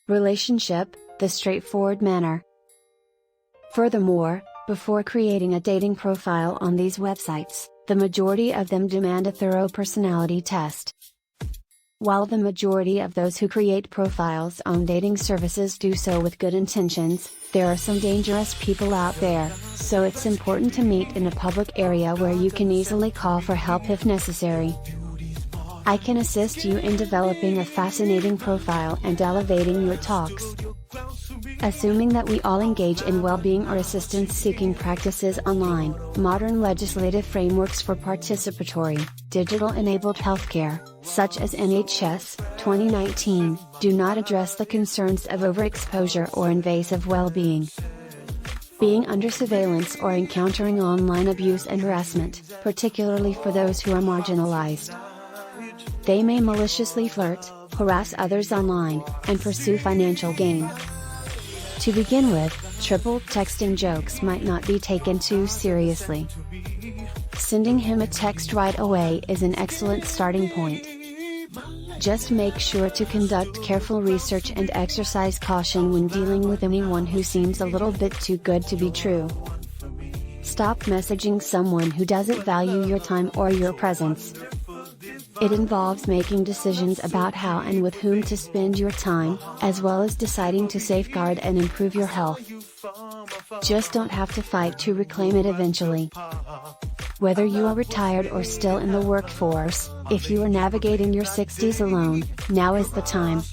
Relationship, the straightforward manner. Furthermore, before creating a dating profile on these websites, the majority of them demand a thorough personality test. While the majority of those who create profiles on dating services do so with good intentions, there are some dangerous people out there, so it's important to meet in a public area where you can easily call for help if necessary. I can assist you in developing a fascinating profile and elevating your talks. Assuming that we all engage in well-being or assistance-seeking practices online, modern legislative frameworks for participatory, digital-enabled healthcare, such as NHS 2019, do not address the concerns of overexposure or invasive well-being. Being under surveillance or encountering online abuse and harassment, particularly for those who are marginalized. They may maliciously flirt, harass others online, and pursue financial gain. To begin with, triple texting jokes might not be taken too seriously. Sending him a text right away is an excellent starting point. Just make sure to conduct careful research and exercise caution when dealing with anyone who seems a little bit too good to be true. Stop messaging someone who doesn't value your time or your presence. It involves making decisions about how and with whom to spend your time, as well as deciding to safeguard and improve your health. Just don't have to fight to reclaim it eventually. Whether you are retired or still in the workforce, if you are navigating your 60s alone, now is the time.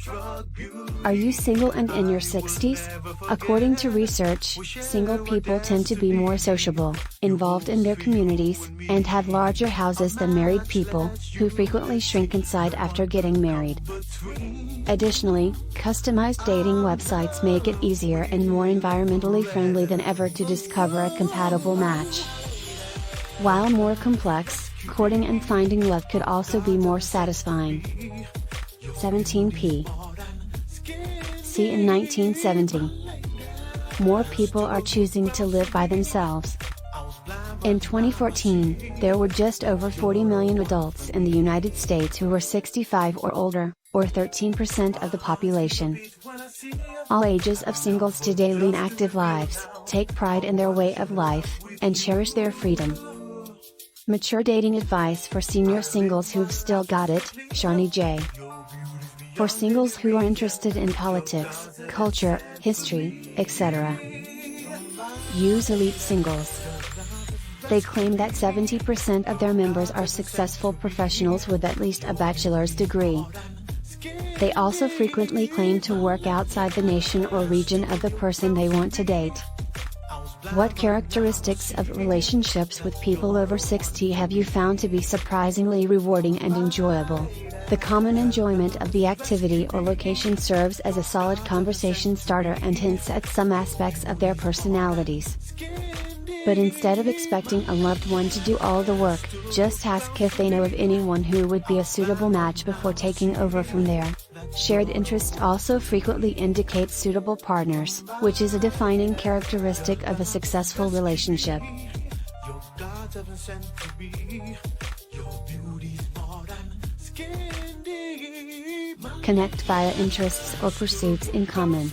Are you single and in your 60s? According to research, single people tend to be more sociable, involved in their communities, and have larger houses than married people, who frequently shrink inside after getting married. Additionally, customized dating websites make it easier and more environmentally friendly than ever to discover a compatible match. While more complex, courting and finding love could also be more satisfying. 17p. See in 1970. More people are choosing to live by themselves. In 2014, there were just over 40 million adults in the United States who were 65 or older, or 13% of the population. All ages of singles today lead active lives, take pride in their way of life, and cherish their freedom. Mature dating advice for senior singles who've still got it, Shawnee J. For singles who are interested in politics, culture, history, etc. Use Elite Singles. They claim that 70% of their members are successful professionals with at least a bachelor's degree. They also frequently claim to work outside the nation or region of the person they want to date. What characteristics of relationships with people over 60 have you found to be surprisingly rewarding and enjoyable? The common enjoyment of the activity or location serves as a solid conversation starter and hints at some aspects of their personalities. But instead of expecting a loved one to do all the work, just ask if they know of anyone who would be a suitable match before taking over from there. Shared interest also frequently indicates suitable partners, which is a defining characteristic of a successful relationship. Connect via interests or pursuits in common.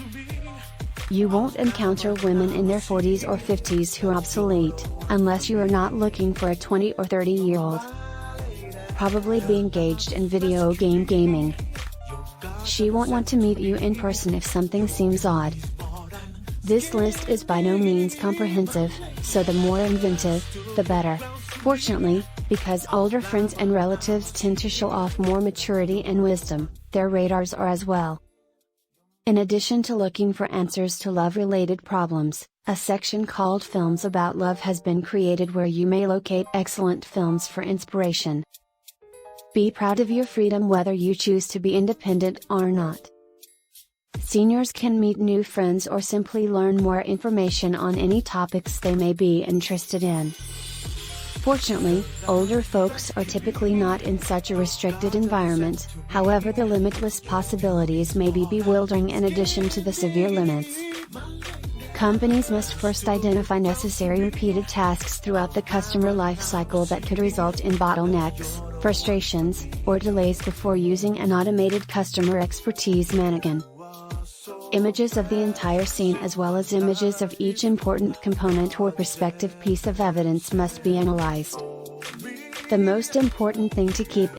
You won't encounter women in their 40s or 50s who are obsolete, unless you are not looking for a 20 or 30-year-old. Probably be engaged in video game gaming. She won't want to meet you in person if something seems odd. This list is by no means comprehensive, so the more inventive, the better. Fortunately, because older friends and relatives tend to show off more maturity and wisdom, their radars are as well. In addition to looking for answers to love-related problems, a section called Films About Love has been created where you may locate excellent films for inspiration. Be proud of your freedom whether you choose to be independent or not. Seniors can meet new friends or simply learn more information on any topics they may be interested in. Fortunately, older folks are typically not in such a restricted environment, however the limitless possibilities may be bewildering in addition to the severe limits. Companies must first identify necessary repeated tasks throughout the customer life cycle that could result in bottlenecks, frustrations, or delays before using an automated customer expertise mannequin. Images of the entire scene as well as images of each important component or prospective piece of evidence must be analyzed. The most important thing to keep